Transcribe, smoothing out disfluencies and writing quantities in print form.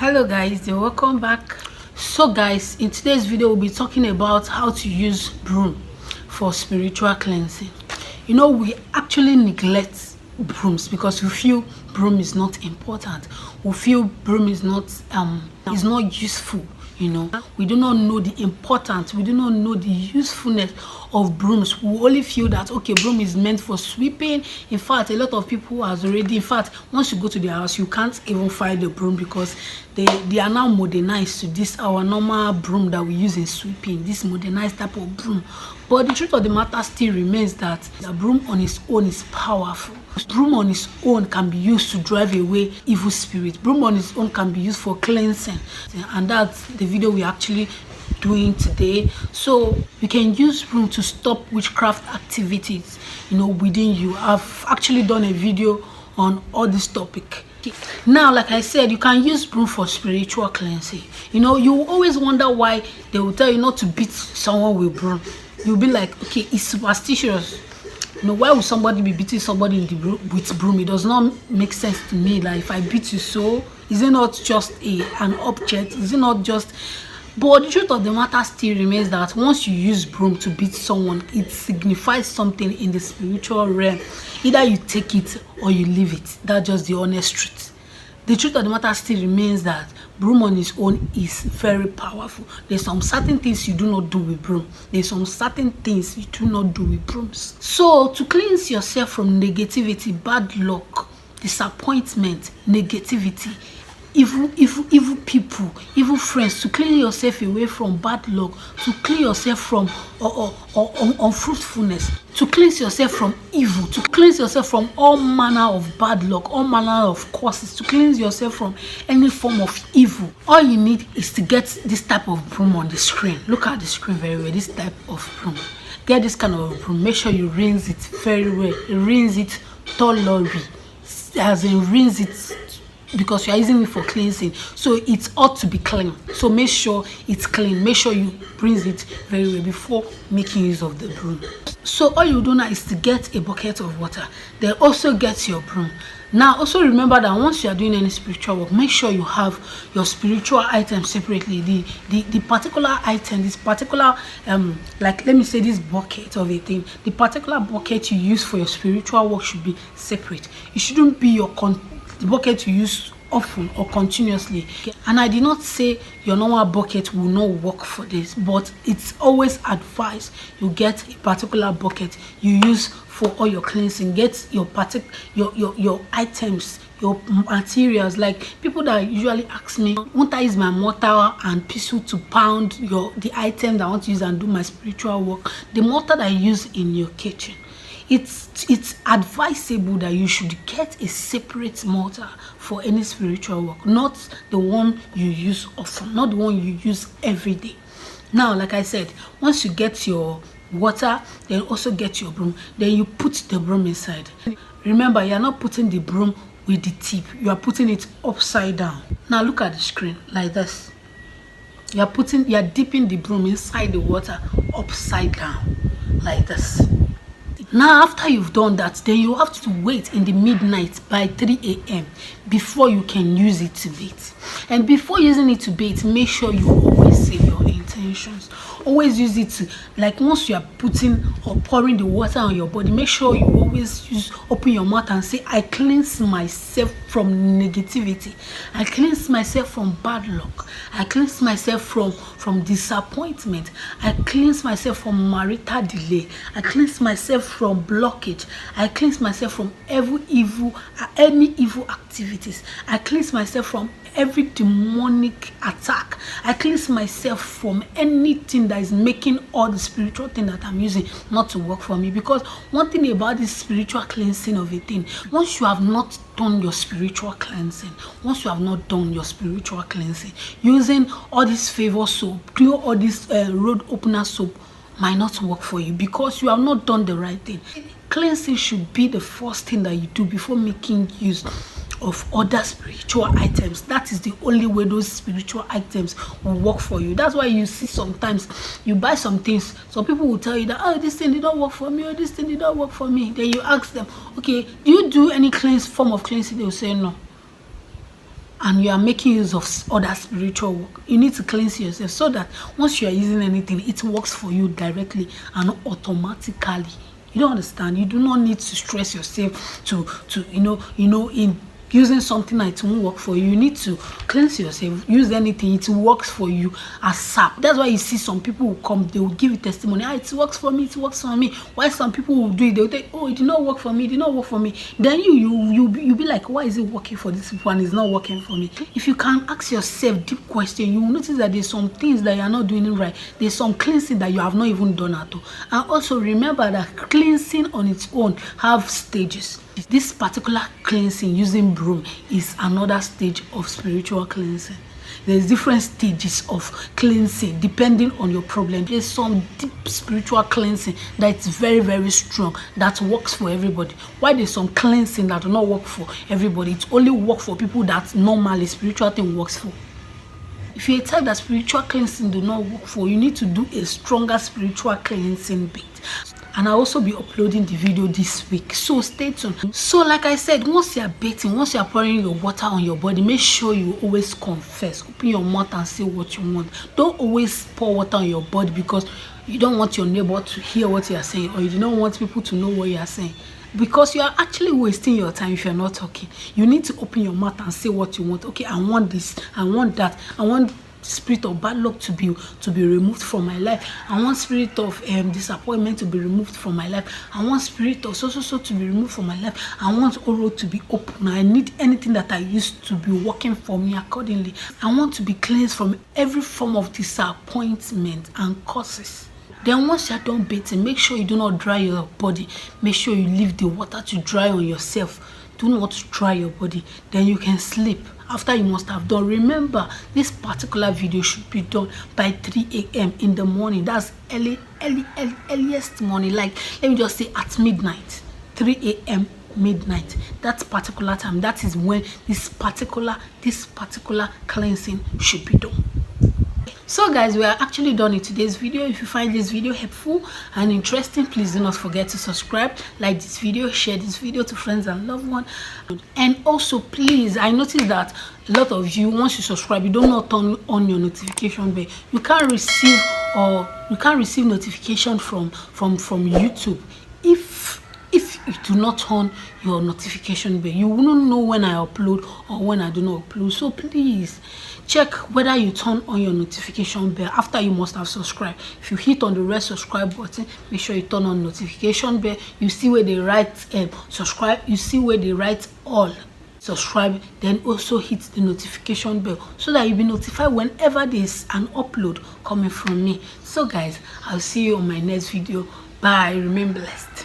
Hello guys, you're welcome back. So guys, in today's video we'll be talking about how to use broom for spiritual cleansing. You know, we actually neglect brooms because we feel broom is not important. We feel broom is not useful. You know, we do not know the importance, we do not know the usefulness of brooms. We only feel that okay, broom is meant for sweeping. In fact, a lot of people has already, in fact, once you go to their house, you can't even find the broom because they are now modernized to this our normal broom that we use in sweeping, this modernized type of broom. But the truth of the matter still remains that the broom on its own is powerful. Broom on its own can be used to drive away evil spirits. Broom on its own can be used for cleansing, and that's the video we're actually doing today. So you can use broom to stop witchcraft activities, you know, within you. I've actually done a video on all this topic. Now, like I said, you can use broom for spiritual cleansing. You know, you always wonder why they will tell you not to beat someone with broom. You'll be like, okay, it's superstitious. You know, why would somebody be beating somebody in the with broom? It does not make sense to me. Like, if I beat you, so is it not just an object? Is it not just? But the truth of the matter still remains that once you use broom to beat someone, it signifies something in the spiritual realm. Either you take it or you leave it. That's just the honest truth. The truth of the matter still remains that broom on its own is very powerful. There's some certain things you do not do with broom. There's some certain things you do not do with brooms. So to cleanse yourself from negativity, bad luck, disappointment, negativity, evil people, evil friends, to clean yourself away from bad luck, to clean yourself from unfruitfulness, to cleanse yourself from evil, to cleanse yourself from all manner of bad luck, all manner of curses, to cleanse yourself from any form of evil. All you need is to get this type of broom on the screen. Look at the screen very well. This type of broom. Get this kind of broom. Make sure you rinse it very well. Rinse it thoroughly, as in rinse it, because you are using it for cleansing, so it ought to be clean. So make sure it's clean. Make sure you rinse it very well before making use of the broom. So all you do now is to get a bucket of water, then also get your broom. Now also remember that once you are doing any spiritual work, make sure you have your spiritual items separately. The particular item, this particular like let me say this bucket of a thing, the particular bucket you use for your spiritual work should be separate. It shouldn't be the bucket you use often or continuously. And I did not say your normal bucket will not work for this, but it's always advised you get a particular bucket you use for all your cleansing. Get your your items, your materials. Like people that usually ask me, won't I use my mortar and pestle to pound the item that I want to use and do my spiritual work? The mortar that you use in your kitchen, it's advisable that you should get a separate mortar for any spiritual work, not the one you use often, not the one you use every day. Now, like I said, once you get your water, then also get your broom, then you put the broom inside. Remember, you are not putting the broom with the tip, you are putting it upside down. Now look at the screen like this. You are dipping the broom inside the water upside down like this. Now, after you've done that, then you have to wait in the midnight by 3 a.m. before you can use it to bait. And before using it to bait, make sure you always say your intentions. Always use it to, like once you are putting or pouring the water on your body, make sure you always open your mouth and say, I cleanse myself from negativity. I cleanse myself from bad luck. I cleanse myself from disappointment. I cleanse myself from marital delay. I cleanse myself from blockage. I cleanse myself from any evil activities. I cleanse myself from every demonic attack. I cleanse myself from anything that is making all the spiritual thing that I'm using not to work for me. Because one thing about this spiritual cleansing of a thing, once you have not done your spiritual cleansing, using all this favor soap, all this road opener soap might not work for you because you have not done the right thing. Cleansing should be the first thing that you do before making use of other spiritual items. That is the only way those spiritual items will work for you. That's why you see sometimes you buy some things, some people will tell you that, oh, this thing did not work for me, or this thing did not work for me. Then you ask them, okay, do you do any form of cleansing? They will say no. and you are making use of other spiritual work, you need to cleanse yourself so that once you are using anything, it works for you directly and automatically. You don't understand? You do not need to stress yourself to in using something that it won't work for you. You need to cleanse yourself. Use anything, it works for you as sap. That's why you see some people will come, they will give you testimony. It works for me, it works for me. Why some people will do it, they will say, oh, it did not work for me, it did not work for me. Then you'll be like, why is it working for this people and it's not working for me? If you can ask yourself deep question, you will notice that there's some things that you are not doing it right. There's some cleansing that you have not even done at all. And also remember that cleansing on its own have stages. This particular cleansing using broom is another stage of spiritual cleansing. There's different stages of cleansing depending on your problem. There's some deep spiritual cleansing that is very, very strong, that works for everybody. While there's some cleansing that do not work for everybody. It only works for people that normally spiritual thing works for. If you're a type that spiritual cleansing do not work for, you need to do a stronger spiritual cleansing bit. And I'll also be uploading the video this week, so stay tuned. So like I said, once you're bathing, once you're pouring your water on your body, make sure you always confess. Open your mouth and say what you want. Don't always pour water on your body because you don't want your neighbor to hear what you're saying, or you don't want people to know what you're saying, because you are actually wasting your time if you're not talking. You need to open your mouth and say what you want. Okay, I want this, I want that, I want spirit of bad luck to be removed from my life. I want spirit of disappointment to be removed from my life. I want spirit of so to be removed from my life. I want all road to be open. I need anything that I used to be working for me accordingly. I want to be cleansed from every form of disappointment and curses. Then once you're done bathing, make sure you do not dry your body. Make sure you leave the water to dry on yourself. Do not dry your body. Then you can sleep. After you must have done, remember this particular video should be done by 3 a.m. in the morning. That's earliest morning. Like, let me just say at midnight, 3 a.m. midnight. That particular time, that is when this particular cleansing should be done. So guys, we are actually done in today's video. If you find this video helpful and interesting, please do not forget to subscribe, like this video, share this video to friends and loved ones. And also please, I noticed that a lot of you, once you subscribe, you do not turn on your notification bell. You can't receive notification from YouTube if you do not turn your notification bell. You wouldn't know when I upload or when I do not upload. So please check whether you turn on your notification bell after you must have subscribed. If you hit on the red subscribe button, make sure you turn on notification bell. You see where they write subscribe, you see where they write all subscribe, then also hit the notification bell so that you'll be notified whenever there's an upload coming from me. So guys, I'll see you on my next video. Bye. Remain blessed.